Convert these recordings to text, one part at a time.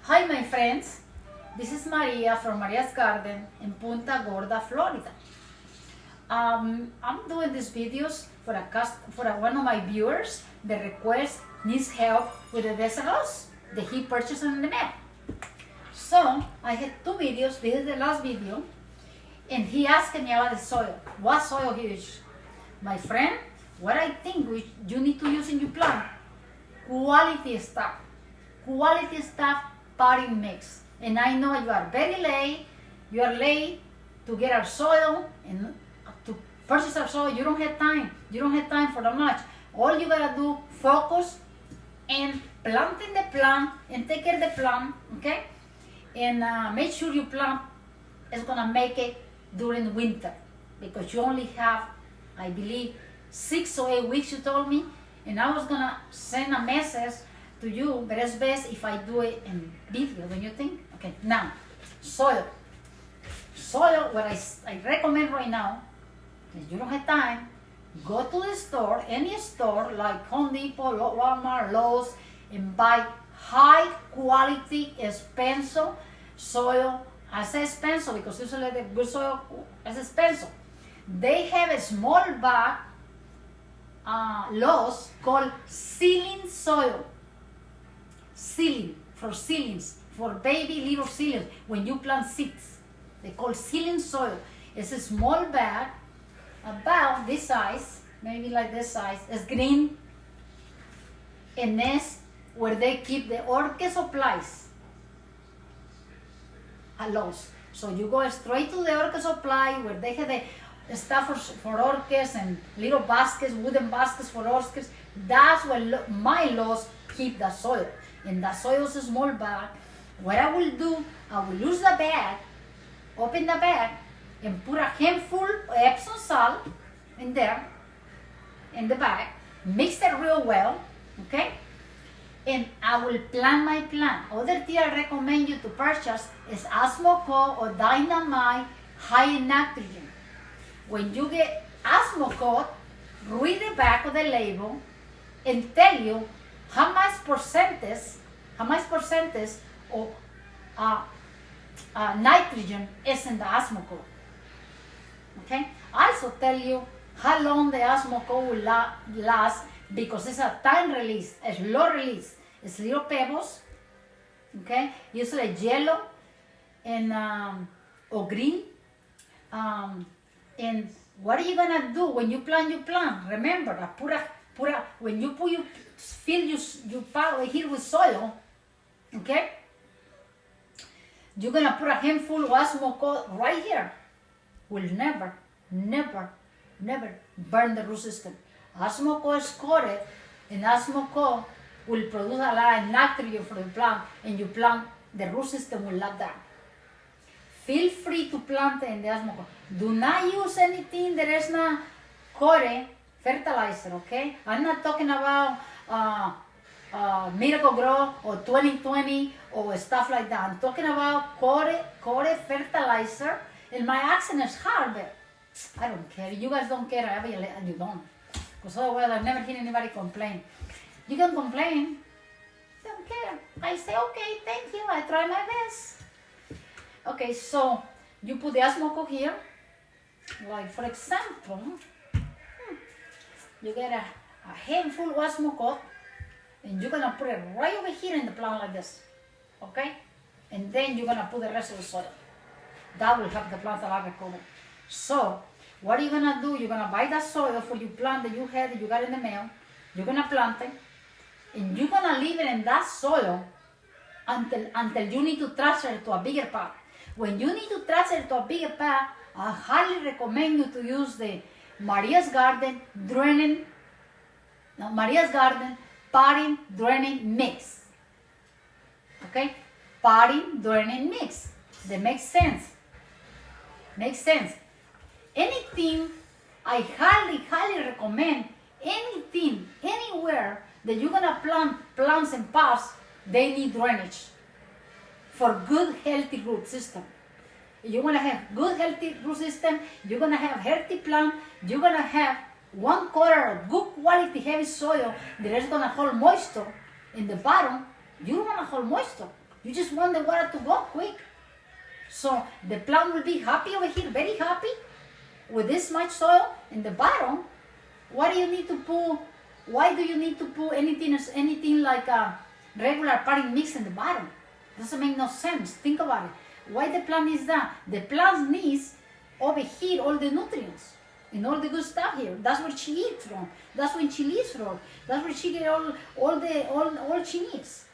Hi my friends, this is Maria from Maria's Garden in Punta Gorda, Florida. I'm doing these videos for one of my viewers that needs help with the desert rose that he purchased in the mail. So I had two videos. This is the last video, and he asked me about the soil. What soil he used? My friend, what I think you need to use in your plant, quality stuff potting mix. And I know you are very late. You are late to get our soil and to purchase our soil. You don't have time. You don't have time for that much. All you gotta do, focus and planting the plant and take care of the plant, okay? And make sure your plant is gonna make it during winter, because you only have, I believe, 6 or 8 weeks, you told me. And I was gonna send a message to you, but it's best if I do it in video, don't you think? Okay, now, soil. Soil, what I recommend right now, if you don't have time, go to the store, any store like Home Depot, Walmart, Lowe's, and buy high quality, expensive soil. I say expensive because usually the good soil is expensive. They have a small bag, Lowe's, called ceiling soil. Ceiling, for ceilings, for baby little ceilings, when you plant seeds. They call ceiling soil. It's a small bag, about this size, maybe like this size. It's green, and that's where they keep the orchid supplies at Lowe's. So you go straight to the orchid supply where they have the stuff for orchids and little baskets, wooden baskets for orchids. That's where my Lowe's keep the soil. And the soil is a small bag. What I will do, I will use the bag, open the bag, and put a handful of Epsom salt in there, in the bag, mix it real well, okay? And I will plant my plant. Other thing I recommend you to purchase is Osmocote or Dynamite high in nitrogen. When you get Osmocote, read the back of the label and tell you how much percentage of nitrogen is in the Osmocote. Okay? Also tell you how long the Osmocote will last, because it's a time release, a slow release. It's little pebbles, okay? Usually yellow and or green. And what are you gonna do when you plant your plant? Remember, when you fill your pot here with soil, okay? You're gonna put a handful of Osmocote right here. Will never burn the root system. Osmocote is coated, and Osmocote will produce a lot of nitrogen for the plant, and your plant, the root system will love that. Feel free to plant in the Osmocote. Do not use anything that is not coated fertilizer, okay? I'm not talking about Miracle Grow or 2020 or stuff like that. I'm talking about coated fertilizer. And my accent is hard, but I don't care. You guys don't care. You don't. Because otherwise I've never heard anybody complain. You can complain. Don't care. I say, okay, thank you. I try my best. Okay, so you put the Osmocote here. Like, for example, you get a handful of Osmocote, and you're gonna put it right over here in the plant like this, okay? And then you're gonna put the rest of the soil. That will help the plant a lot recover. So, what are you gonna do? You're gonna buy that soil for your plant that you got in the mail. You're gonna plant it, and you're gonna leave it in that soil until you need to transfer it to a bigger pot. When you need to transfer it to a bigger pot, I highly recommend you to use the Maria's Garden potting draining mix. Okay? Potting draining mix. That makes sense. Makes sense. Anything, I highly recommend anything, anywhere that you're gonna plant plants and pots, they need drainage for good, healthy root system. You want to have good, healthy root system, you're going to have healthy plant, you're going to have 1/4 of good quality heavy soil that is going to hold moisture in the bottom. You don't want to hold moisture. You just want the water to go quick. So the plant will be happy over here, very happy, with this much soil in the bottom. Why do you need to put? Why do you need to put anything like a regular potting mix in the bottom? Doesn't make no sense. Think about it. Why the plant needs that? The plant needs over here all the nutrients and all the good stuff here. That's where she eats from. That's where she lives from. That's where she gets all she needs.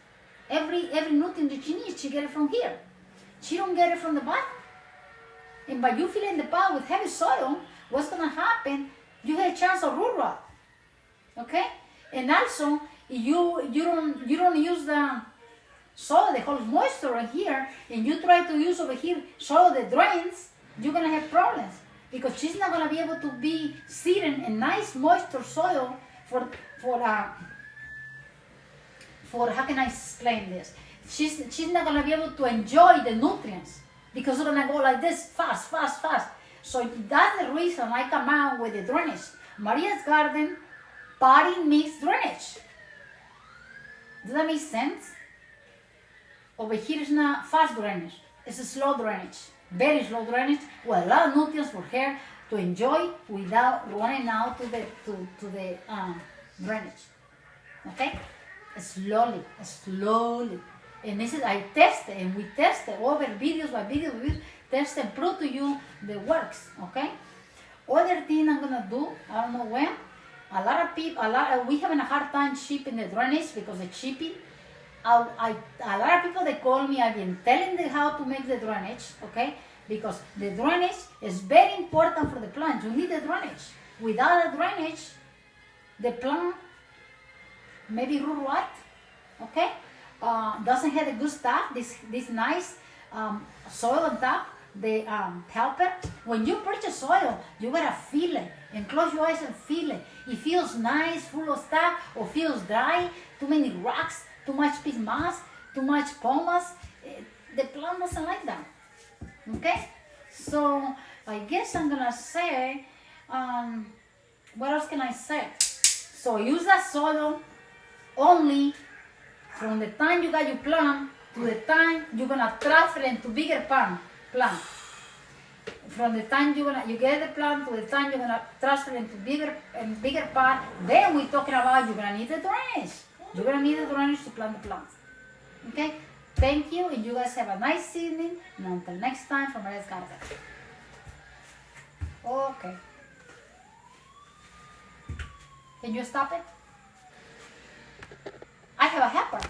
Every nutrient that she needs, she gets it from here. She don't get it from the bottom. And by you filling the pot with heavy soil, what's gonna happen? You have a chance of root rot. Okay? And also, you don't use the soil that holds moisture right here, and you try to use over here soil that drains, you're gonna have problems because she's not gonna be able to be sitting in nice moisture soil for how can I explain this? She's not gonna be able to enjoy the nutrients because it's gonna go like this fast. So that's the reason I come out with the drainage. Maria's Garden potting mix drainage. Does that make sense? Over here is not fast drainage. It's a slow drainage. Very slow drainage with a lot of nutrients for her to enjoy without running out to the drainage. Okay? Slowly. And this is, I tested, and we tested over videos by videos, test and prove to you the works, okay? Other thing I'm gonna do, I don't know when, a lot of people, we having a hard time shipping the drainage because it's shipping. A lot of people, they call me, I've been telling them how to make the drainage, okay? Because the drainage is very important for the plant. You need the drainage. Without the drainage, the plant maybe root rot, okay? Doesn't have the good stuff, this nice soil on top, the helper. When you purchase soil, you gotta feel it and close your eyes and feel it. It feels nice, full of stuff, or feels dry, too many rocks, too much peat moss, too much pumice. The plant doesn't like that, okay? So I guess I'm gonna say, what else can I say? So use that soil only from the time you got your plant to the time you're gonna transfer into bigger plant. From the time you get the plant to the time you're gonna transfer into bigger pot, then we're talking about you're gonna need the drainage. You're gonna need the drainage to plant the plants. Okay? Thank you, and you guys have a nice evening. And until next time, from Maria's Garden. Okay. Can you stop it? I have a helper.